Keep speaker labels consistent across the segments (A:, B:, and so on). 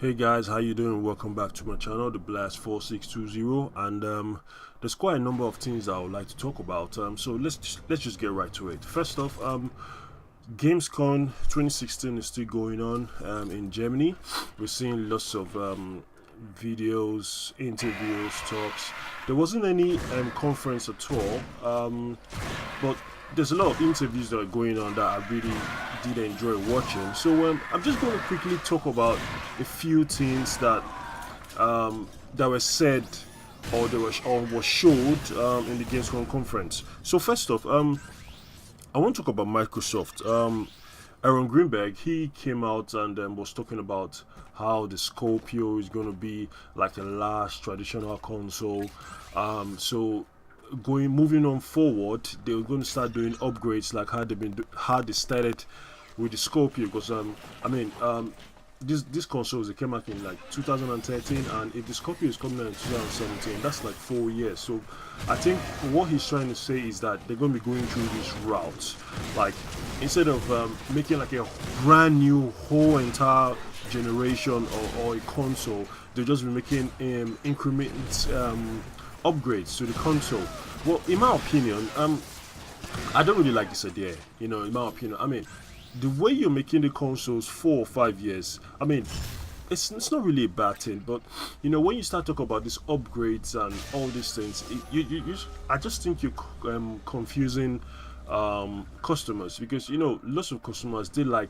A: Hey guys, how you doing? Welcome back to my channel, the Blast 4620, and there's quite a number of things I would like to talk about. So let's just get right to it. First off, Gamescom 2016 is still going on in Germany. We're seeing lots of videos, interviews, talks. There wasn't any conference at all, but there's a lot of interviews that are going on that I really did enjoy watching. So I'm just going to quickly talk about a few things that were said or was showed in the Gamescom conference. So first off, I want to talk about Microsoft. Aaron Greenberg, he came out and was talking about how the Scorpio is going to be like a last traditional console. So moving on forward, they're going to start doing upgrades like how they started with the Scorpio. Because this consoles, they came out in like 2013, and if the Scorpio is coming out in 2017, that's like 4 years. So I think what he's trying to say is that they're going to be going through this route, like instead of making like a brand new whole entire generation or a console, they'll just be making increments, upgrades to the console. Well, in my opinion, I don't really like this idea. In my opinion, the way you're making the consoles 4 or 5 years, it's not really a bad thing. But when you start talking about these upgrades and all these things, I just think you're confusing customers, because lots of customers, they like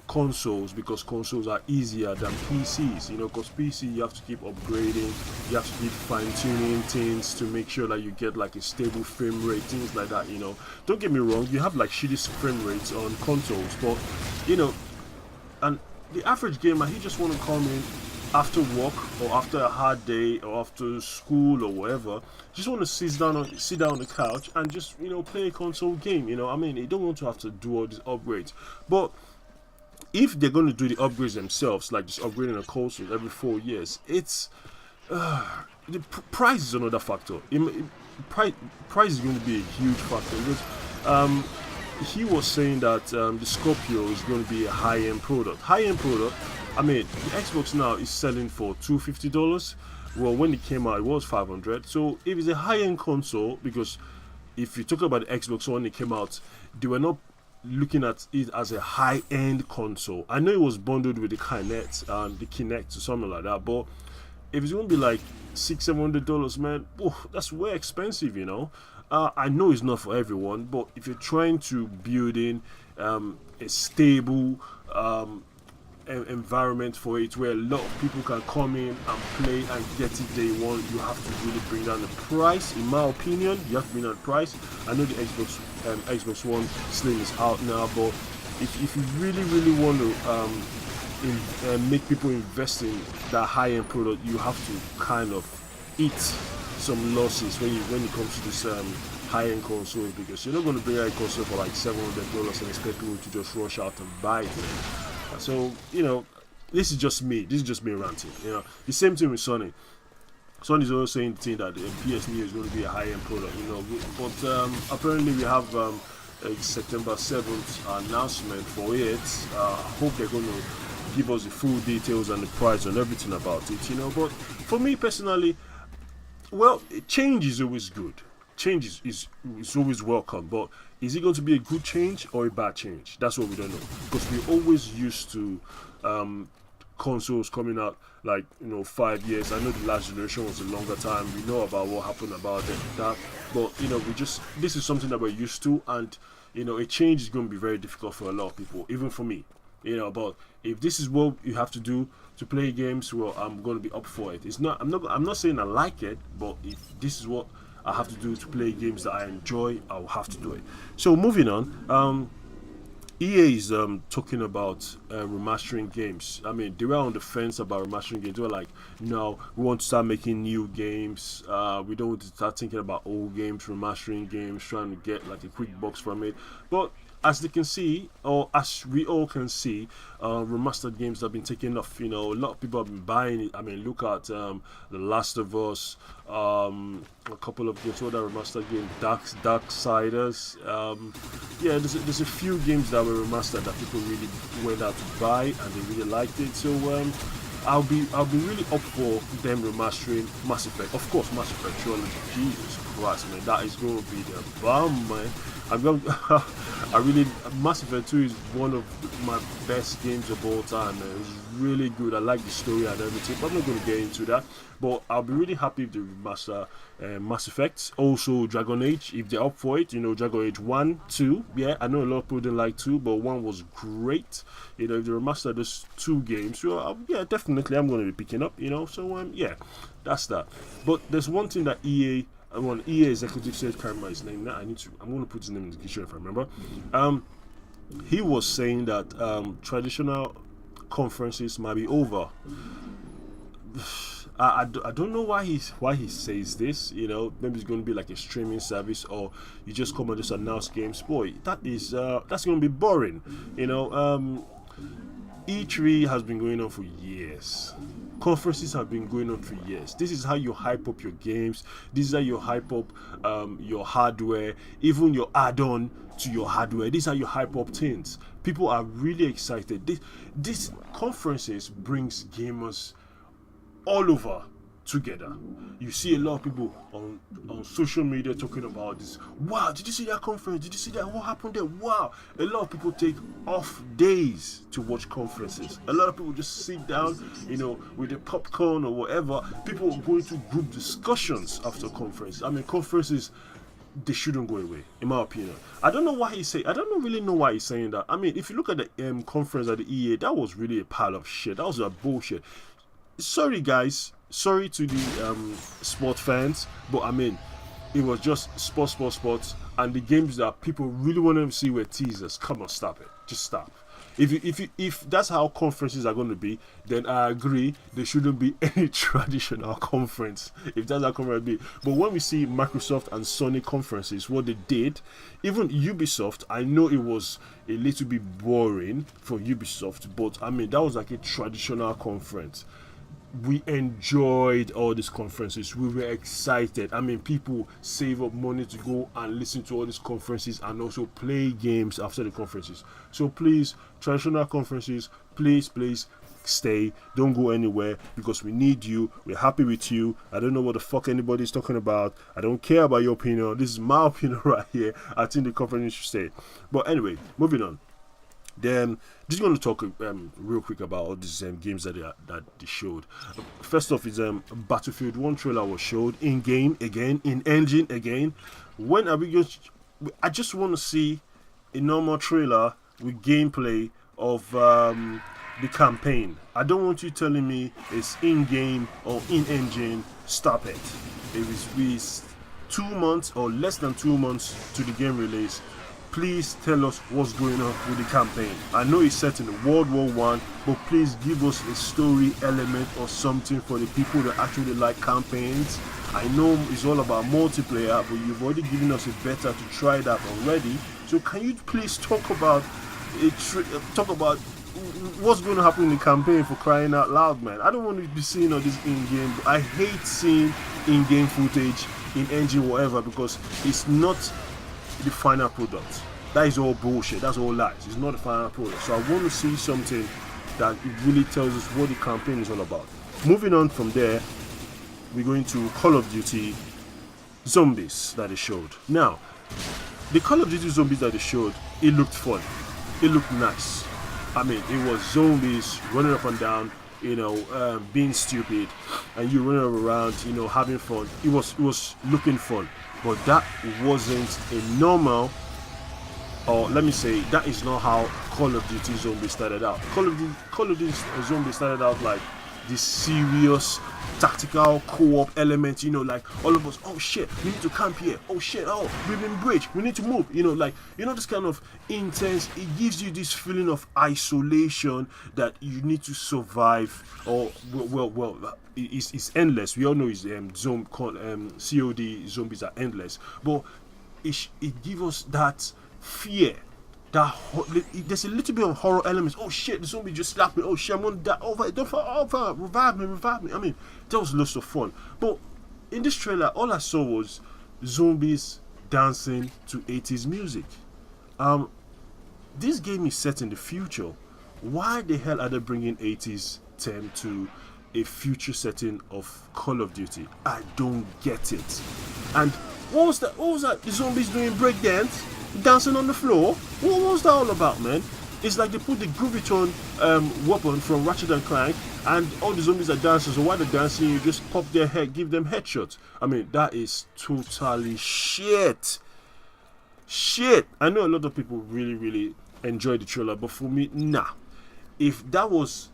A: consoles because consoles are easier than PCs. Because PC, you have to keep upgrading, you have to keep fine-tuning things to make sure that you get like a stable frame rate, things like that. Don't get me wrong, you have like shitty frame rates on consoles, but and the average gamer, he just want to come in after work or after a hard day or after school or whatever, just want to sit down on the couch and just play a console game. They don't want to have to do all these upgrades. But if they're going to do the upgrades themselves, like just upgrading a console every 4 years, it's the price is another factor. Price is going to be a huge factor, because he was saying that the Scorpio is going to be a high-end product. The Xbox now is selling for $250. Well, when it came out, it was 500. So if it's a high-end console, because if you talk about the Xbox when it came out, they were not looking at it as a high-end console. I know it was bundled with the Kinect or something like that, but if it's gonna be like $600-700, man, that's way expensive. I know it's not for everyone, but if you're trying to build in a stable environment for it, where a lot of people can come in and play and get it they want, you have to really bring down the price. In my opinion, you have to bring down the price. I know the Xbox One Slim is out now, but if you really want to make people invest in that high-end product, you have to kind of eat some losses when it comes to this high-end console, because you're not going to bring out a console for like $700 and expect people to just rush out and buy it. So this is just me ranting. The same thing with Sony. Sony's also saying the thing that the PS Neo is going to be a high-end product. But apparently we have a September 7th announcement for it. I hope they're going to give us the full details and the price and everything about it. But for me personally, well, change is always good. Change is always welcome, but is it going to be a good change or a bad change? That's what we don't know, because we're always used to consoles coming out like 5 years. I know the last generation was a longer time. We know about what happened about that, but this is something that we're used to, and a change is going to be very difficult for a lot of people, even for me. But if this is what you have to do to play games, well, I'm going to be up for it. I'm not saying I like it, but if this is what I have to do to play games that I enjoy, I'll have to do it. So moving on, EA is talking about remastering games. They were on the fence about remastering games. They were like, no, we want to start making new games. We don't want to start thinking about old games, remastering games, trying to get like a quick box from it. But as they can see, or as we all can see, remastered games have been taking off. A lot of people have been buying it. I mean, look at The Last of Us, a couple of games, what are remastered games, Darksiders. Yeah, there's a few games that were remastered that people really went out to buy and they really liked it. So I'll be really up for them remastering Mass Effect. Of course, Mass Effect Trilogy. Jesus Christ, man, that is going to be the bomb, man. Mass Effect 2 is one of my best games of all time, man. It's really good. I like the story and everything, but I'm not going to get into that. But I'll be really happy if they remaster Mass Effect. Also, Dragon Age, if they're up for it. Dragon Age 1, 2. Yeah, I know a lot of people didn't like 2, but 1 was great. If they remaster those 2 games, well, yeah, definitely I'm going to be picking up, So, yeah, that's that. But there's one thing that EA executive said, can't remember his name now. I'm going to put his name in the dictionary if I remember. He was saying that traditional conferences might be over. I don't know why he says this. Maybe it's going to be like a streaming service, or you just come and just announce games. Boy, that's going to be boring. E3 has been going on for years. Conferences have been going on for years. This is how you hype up your games. This is how you hype up your hardware, even your add-on to your hardware. This is how you hype up things. People are really excited. This conferences brings gamers all over together. You see a lot of people on social media talking about this. Wow, did you see that conference? Did you see that? What happened there? Wow. A lot of people take off days to watch conferences. A lot of people just sit down, with the popcorn or whatever. People go into group discussions after conference. I mean, conferences, they shouldn't go away, in my opinion. I don't really know why he's saying that. I mean, if you look at the conference at the EA, that was really a pile of shit. That was a bullshit. Sorry, guys. Sorry to the sport fans, but I mean, it was just sports, and the games that people really wanted to see were teasers. Come on, stop it. Just stop. If that's how conferences are going to be, then I agree there shouldn't be any traditional conference. If that's how conference be, but when we see Microsoft and Sony conferences, what they did, even Ubisoft, I know it was a little bit boring for Ubisoft, but I mean that was like a traditional conference. We enjoyed all these conferences. We were excited. I mean, people save up money to go and listen to all these conferences and also play games after the conferences. So please, traditional conferences, please stay. Don't go anywhere, because we need you. We're happy with you. I don't know what the fuck anybody's talking about. I don't care about your opinion. This is my opinion right here. I think the conference should stay. But anyway, moving on. Then just going to talk real quick about all these games that they showed. First off is Battlefield 1 trailer was showed in game again, in engine again. When are we going to, I just want to see a normal trailer with gameplay of the campaign. I don't want you telling me it's in game or in engine. Stop it. It was 2 months or less than 2 months to the game release. Please tell us what's going on with the campaign. I know it's set in World War One, but please give us a story element or something for the people that actually like campaigns. I know it's all about multiplayer, but you've already given us a beta to try that already. So can you please talk about what's going to happen in the campaign, for crying out loud, man? I don't want to be seeing all this in-game. I hate seeing in-game footage, in engine, whatever, because it's not the final product. That is all bullshit. That's all lies. It's not the final product. So I want to see something that it really tells us what the campaign is all about. Moving on from there, we're going to Call of Duty Zombies that they showed. Now, the Call of Duty Zombies that they showed, it looked fun. It looked nice. I mean, it was zombies running up and down, being stupid, and you running around, having fun. It was looking fun. But that wasn't a normal, or let me say, that is not how Call of Duty Zombies started out. Call of Duty Zombies started out like this serious tactical co-op element, like all of us, oh shit, we need to camp here, oh shit, oh, we've been bridge, we need to move, this kind of intense. It gives you this feeling of isolation that you need to survive, or it's endless. We all know it's COD zombies are endless, but it gives us that fear There's a little bit of horror elements. Oh shit, the zombie just slapped me. Oh shit, I'm gonna die. Over, revive me. I mean, that was lots of fun. But in this trailer, all I saw was zombies dancing to 80s music. This game is set in the future. Why the hell are they bringing 80s theme to a future setting of Call of Duty? I don't get it. And what was that? The zombies doing breakdance, dancing on the floor? What was that all about, man? It's like they put the Groovyton weapon from Ratchet and Clank, and all the zombies are dancing. So while they're dancing, you just pop their head, give them headshots. I mean, that is totally shit. Shit. I know a lot of people really, really enjoy the trailer, but for me, nah. If that was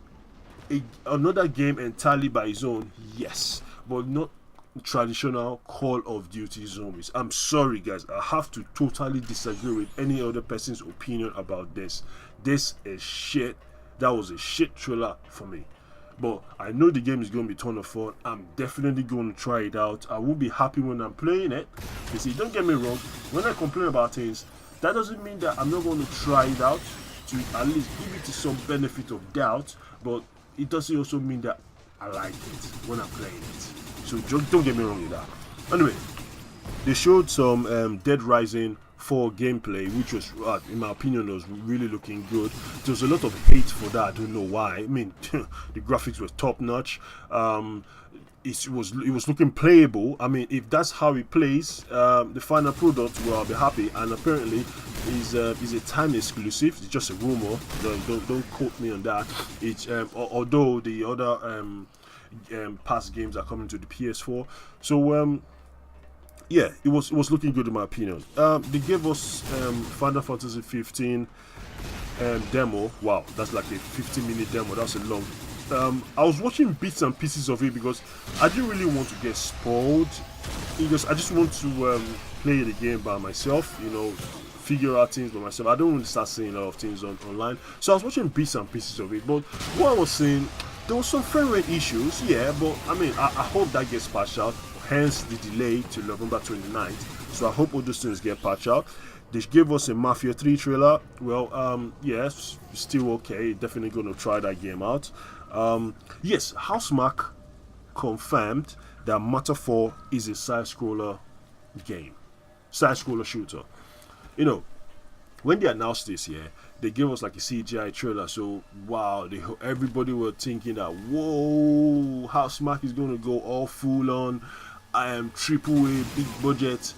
A: another game entirely by its own, yes, but not traditional Call of Duty zombies. I'm sorry, guys. I have to totally disagree with any other person's opinion about this. This is shit. That was a shit trailer for me. But I know the game is going to be a ton of fun. I'm definitely going to try it out. I will be happy when I'm playing it. You see, don't get me wrong. When I complain about things, that doesn't mean that I'm not going to try it out, to at least give it some benefit of doubt. But it doesn't also mean that I like it when I'm playing it. So don't get me wrong with that. Anyway, they showed some Dead Rising 4 gameplay, which was, in my opinion, was really looking good. There was a lot of hate for that. I don't know why. I mean, the graphics were top notch. It was looking playable. I mean, if that's how it plays, the final product, well, I'll be happy. And apparently, is a time exclusive. It's just a rumor. Don't quote me on that. It's although the other past games are coming to the PS4. So yeah, it was looking good in my opinion. They gave us Final Fantasy 15 demo. Wow, that's like a 15-minute demo. That's a long. I was watching bits and pieces of it because I didn't really want to get spoiled. Because I just want to play the game by myself, you know, figure out things by myself. I don't want to start seeing a lot of things online. So I was watching bits and pieces of it. But what I was saying, there was some frame rate issues, yeah. But I mean, I hope that gets patched out. Hence the delay to November 29th. So I hope all those things get patched out. They gave us a Mafia 3 trailer. Well, yes, still okay. Definitely going to try that game out. Yes, Housemarque confirmed that Matter 4 is a side-scroller game. Side-scroller shooter. You know, when they announced this, yeah, they gave us like a CGI trailer. So, wow, everybody were thinking that, whoa, Housemarque is going to go all full-on AAA, big budget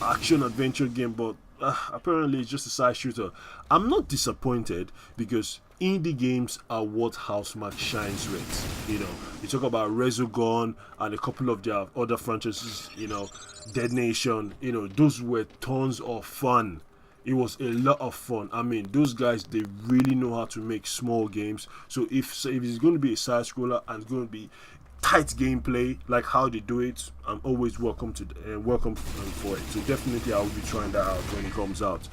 A: action adventure game, but apparently it's just a side shooter. I'm not disappointed because indie games are what Housemarque shines with. You know, you talk about Resogun and a couple of their other franchises, you know, Dead Nation, you know, those were tons of fun. It was a lot of fun. I mean, those guys, they really know how to make small games. So if it's going to be a side scroller and it's going to be tight gameplay like how they do it, I'm always welcome for it. So definitely I will be trying that out when it comes out.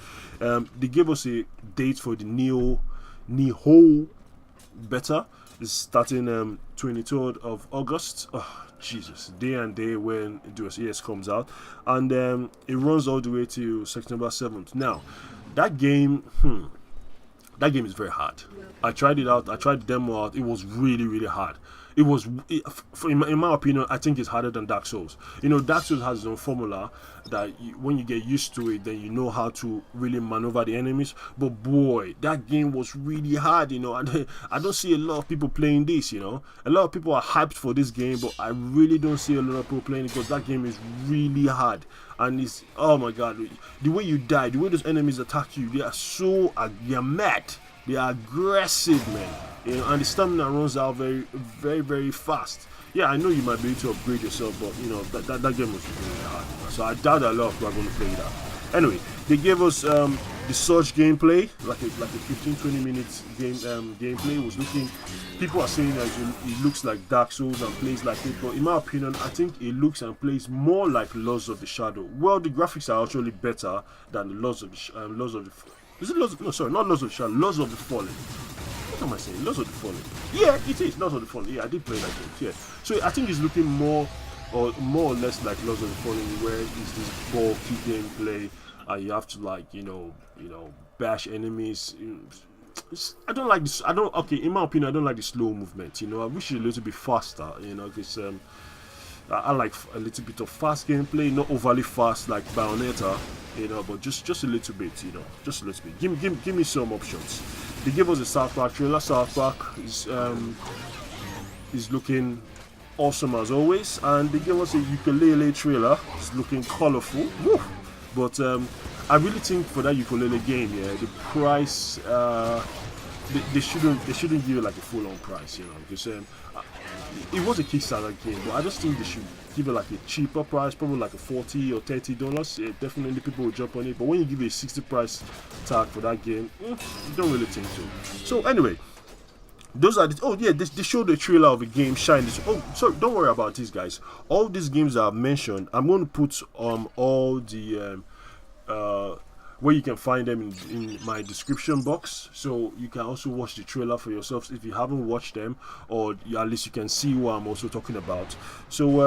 A: They gave us a date for the Nihon beta. It's starting 23rd of August. Oh, Jesus, day and day when Deus Ex comes out, and it runs all the way to September 7th. Now, that game is very hard. I tried it out. I tried the demo out. It was really, really hard. In my opinion, I think it's harder than Dark Souls. You know, Dark Souls has its own formula that when you get used to it, then you know how to really maneuver the enemies. But boy, that game was really hard. You know, I don't see a lot of people playing this. You know, a lot of people are hyped for this game, but I really don't see a lot of people playing it because that game is really hard. And it's, oh my god, the way you die, the way those enemies attack you, they are mad. They are aggressive, man. You know, and the stamina runs out very, very, very fast. Yeah, I know you might be able to upgrade yourself, but you know that game was really hard. So I doubt that a lot of people are going to play that. Anyway, they gave us the Surge gameplay, like a 15-20 minutes gameplay. Was looking. People are saying that it looks like Dark Souls and plays like it, but in my opinion, I think it looks and plays more like Lords of the Shadow. Well, the graphics are actually better than the Lords of the. Is it Lords? No, sorry, not Lords of the Shadow. Lords of the Fallen. What am I saying? Lords of the Fallen. Yeah, it is Lords of the Fallen. Yeah, I did play that game. Yeah. So I think it's looking more or less like Lords of the Fallen, where it's this bulky gameplay, and you have to like you know bash enemies. I don't like this. I don't. Okay, in my opinion, I don't like the slow movement. You know, I wish it a little bit faster. You know, because I like a little bit of fast gameplay, not overly fast like Bayonetta. You know, but just a little bit. You know, just a little bit. Give me some options. They gave us a South Park trailer. South Park is looking awesome as always, and they gave us a ukulele trailer. It's looking colorful. Woo! But I really think for that ukulele game, yeah, the price they shouldn't give it like a full-on price, you know, because it was a Kickstarter game, but I just think they should give it like a cheaper price, probably like a $40 or $30. Yeah, definitely people will jump on it. But when you give it a 60 price tag for that game, you don't really think so. So anyway, those are the, oh yeah, they showed the trailer of a game Shine. Oh, sorry, don't worry about these guys. All these games that I've mentioned, I'm going to put all the where you can find them in my description box, so you can also watch the trailer for yourselves if you haven't watched them, or at least you can see what I'm also talking about. So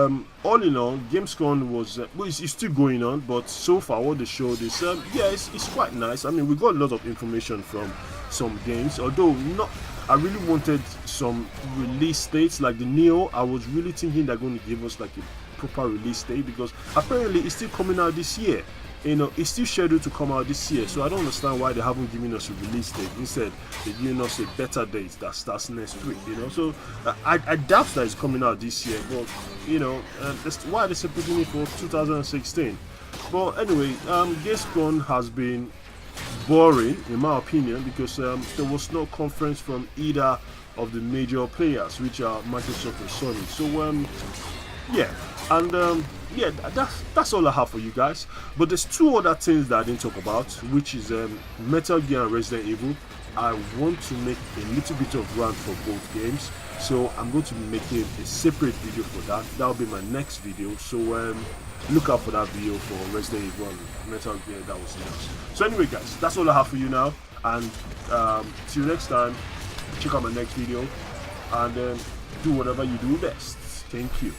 A: all in all, Gamescom was well, it's still going on, but so far what they showed is yeah, it's quite nice. I mean, we got a lot of information from some games, although not. I really wanted some release dates like the Neo. I was really thinking they're going to give us like a proper release date, because apparently it's still coming out this year. You know, it's still scheduled to come out this year, so I don't understand why they haven't given us a release date. Instead, they're giving us a better date that starts next week. You know, so I doubt that it's coming out this year. But you know, that's why they're putting it for 2016. But anyway, Gamescom has been boring in my opinion, because there was no conference from either of the major players, which are Microsoft and Sony. So yeah, and yeah, that's all I have for you guys. But there's two other things that I didn't talk about, which is Metal Gear and Resident Evil. I want to make a little bit of run for both games, so I'm going to be making a separate video for that. That'll be my next video, so look out for that video for Resident Evil and Metal Gear that was announced. So anyway guys, that's all I have for you now, and till next time, check out my next video, and do whatever you do best. Thank you.